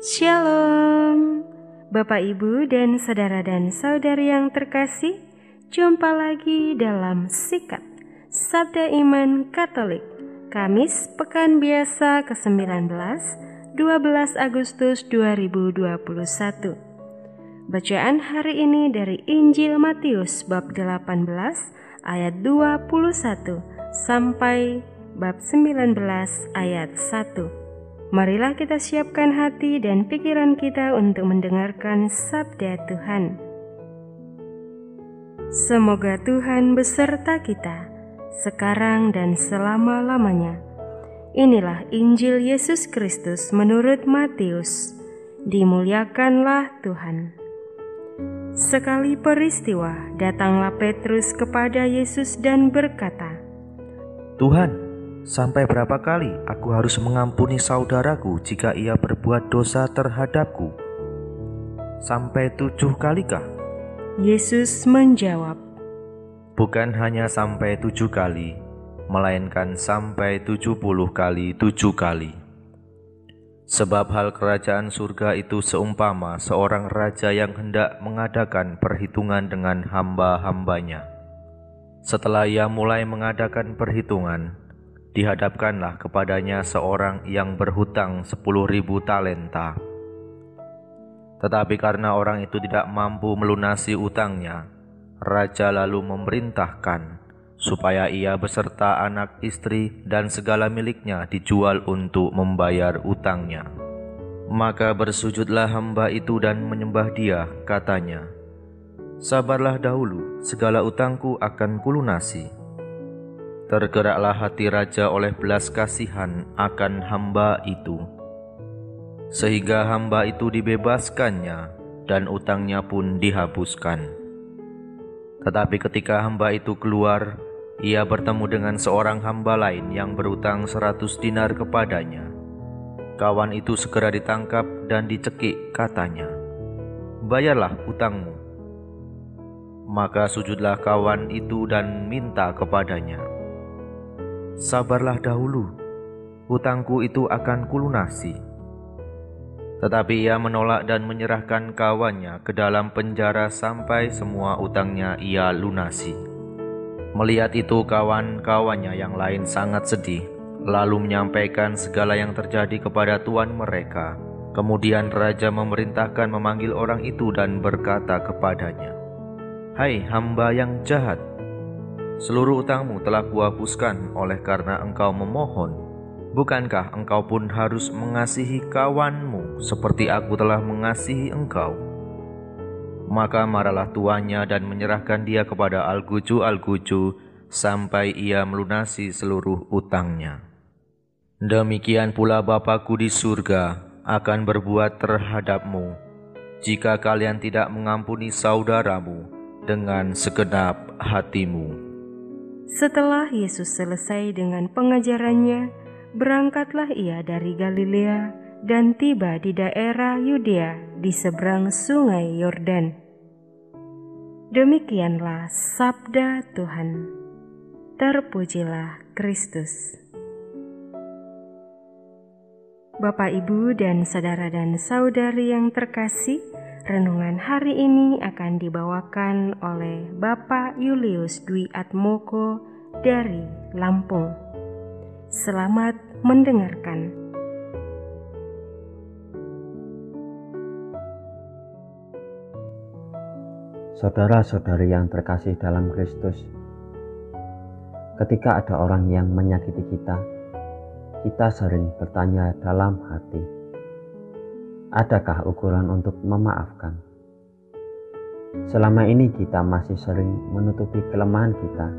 Shalom, Bapak Ibu dan saudara dan saudari yang terkasih. Jumpa lagi dalam Sikat Sabda Iman Katolik, Kamis Pekan Biasa ke-19, 12 Agustus 2021. Bacaan hari ini dari Injil Matius bab 18 ayat 21 sampai bab 19 ayat 1. Marilah kita siapkan hati dan pikiran kita untuk mendengarkan sabda Tuhan. Semoga Tuhan beserta kita, sekarang dan selama-lamanya. Inilah Injil Yesus Kristus menurut Matius. Dimuliakanlah Tuhan. Sekali peristiwa, datanglah Petrus kepada Yesus dan berkata, "Tuhan, sampai berapa kali aku harus mengampuni saudaraku jika ia berbuat dosa terhadapku? Sampai 7 kalikah?" Yesus menjawab, "Bukan hanya sampai 7 kali, melainkan sampai 70 kali 7 kali. Sebab hal kerajaan surga itu seumpama seorang raja yang hendak mengadakan perhitungan dengan hamba-hambanya. Setelah ia mulai mengadakan perhitungan, dihadapkanlah kepadanya seorang yang berhutang 10.000 talenta. Tetapi karena orang itu tidak mampu melunasi utangnya, raja lalu memerintahkan supaya ia beserta anak istri dan segala miliknya dijual untuk membayar utangnya. Maka bersujudlah hamba itu dan menyembah dia, katanya, 'Sabarlah dahulu, segala utangku akan kulunasi.' Tergeraklah hati raja oleh belas kasihan akan hamba itu, sehingga hamba itu dibebaskannya dan utangnya pun dihapuskan. Tetapi ketika hamba itu keluar, ia bertemu dengan seorang hamba lain yang berutang 100 dinar kepadanya. Kawan itu segera ditangkap dan dicekik, katanya, 'Bayarlah utangmu.' Maka sujudlah kawan itu dan minta kepadanya, 'Sabarlah dahulu, hutangku itu akan kulunasi.' Tetapi ia menolak dan menyerahkan kawannya ke dalam penjara sampai semua utangnya ia lunasi. Melihat itu kawan-kawannya yang lain sangat sedih, lalu menyampaikan segala yang terjadi kepada tuan mereka. Kemudian raja memerintahkan memanggil orang itu dan berkata kepadanya, 'Hai hamba yang jahat, seluruh utangmu telah kuhapuskan oleh karena engkau memohon. Bukankah engkau pun harus mengasihi kawanmu seperti aku telah mengasihi engkau?' Maka marahlah tuannya dan menyerahkan dia kepada algojo-algojo sampai ia melunasi seluruh utangnya. Demikian pula Bapa-Ku di surga akan berbuat terhadapmu, jika kalian tidak mengampuni saudaramu dengan segenap hatimu." Setelah Yesus selesai dengan pengajarannya, berangkatlah ia dari Galilea dan tiba di daerah Yudea di seberang sungai Yordan. Demikianlah sabda Tuhan. Terpujilah Kristus. Bapak, Ibu, dan saudara dan saudari yang terkasih, renungan hari ini akan dibawakan oleh Bapak Julius Dwi Atmoko dari Lampung. Selamat mendengarkan. Saudara-saudari yang terkasih dalam Kristus, ketika ada orang yang menyakiti kita sering bertanya dalam hati, adakah ukuran untuk memaafkan? Selama ini kita masih sering menutupi kelemahan kita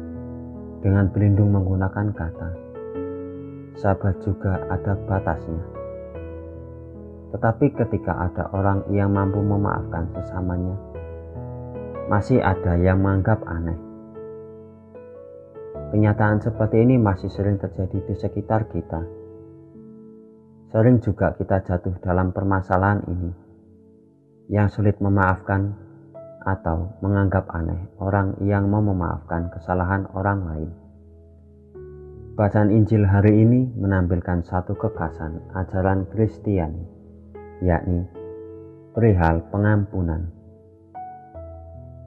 dengan berlindung menggunakan kata, sabar juga ada batasnya. Tetapi ketika ada orang yang mampu memaafkan sesamanya, masih ada yang menganggap aneh. Kenyataan seperti ini masih sering terjadi di sekitar kita. Sering juga kita jatuh dalam permasalahan ini, yang sulit memaafkan atau menganggap aneh orang yang mau memaafkan kesalahan orang lain. Bacaan Injil hari ini menampilkan satu kekhasan ajaran Kristiani, yakni perihal pengampunan.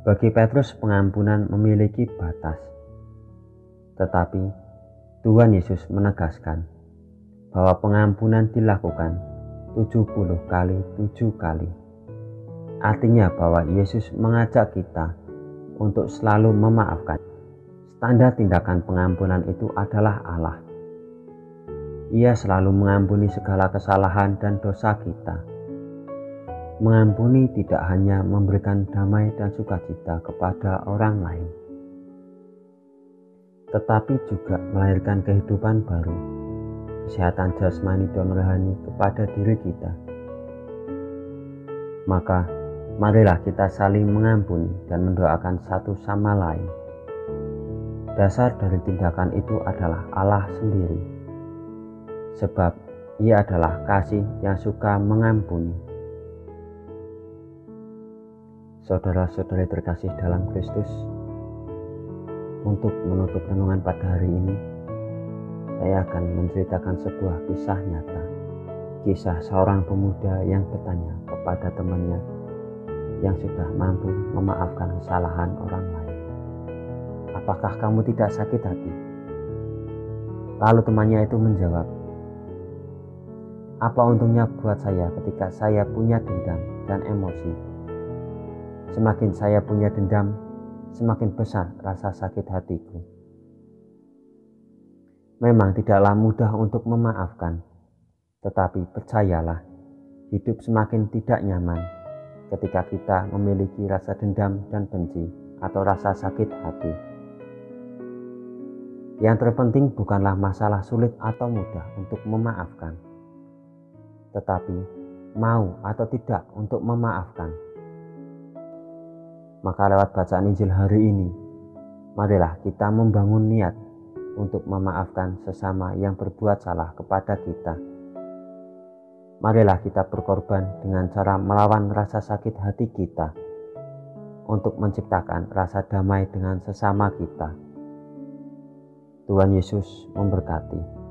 Bagi Petrus, pengampunan memiliki batas, tetapi Tuhan Yesus menegaskan bahwa pengampunan dilakukan 70 kali 7 kali. Artinya bahwa Yesus mengajak kita untuk selalu memaafkan. Standar tindakan pengampunan itu adalah Allah. Ia selalu mengampuni segala kesalahan dan dosa kita. Mengampuni tidak hanya memberikan damai dan sukacita kepada orang lain, tetapi juga melahirkan kehidupan baru, kesehatan jasmani dan rohani kepada diri kita. Maka marilah kita saling mengampuni dan mendoakan satu sama lain. Dasar dari tindakan itu adalah Allah sendiri, sebab Ia adalah kasih yang suka mengampuni. Saudara-saudari terkasih dalam Kristus, untuk menutup renungan pada hari ini, saya akan menceritakan sebuah kisah nyata. Kisah seorang pemuda yang bertanya kepada temannya yang sudah mampu memaafkan kesalahan orang lain, "Apakah kamu tidak sakit hati?" Lalu temannya itu menjawab, "Apa untungnya buat saya ketika saya punya dendam dan emosi? Semakin saya punya dendam, semakin besar rasa sakit hatiku." Memang tidaklah mudah untuk memaafkan, tetapi percayalah, hidup semakin tidak nyaman ketika kita memiliki rasa dendam dan benci atau rasa sakit hati. Yang terpenting bukanlah masalah sulit atau mudah untuk memaafkan, tetapi mau atau tidak untuk memaafkan. Maka lewat bacaan Injil hari ini, marilah kita membangun niat untuk memaafkan sesama yang berbuat salah kepada kita. Marilah kita berkorban dengan cara melawan rasa sakit hati kita untuk menciptakan rasa damai dengan sesama kita. Tuhan Yesus memberkati.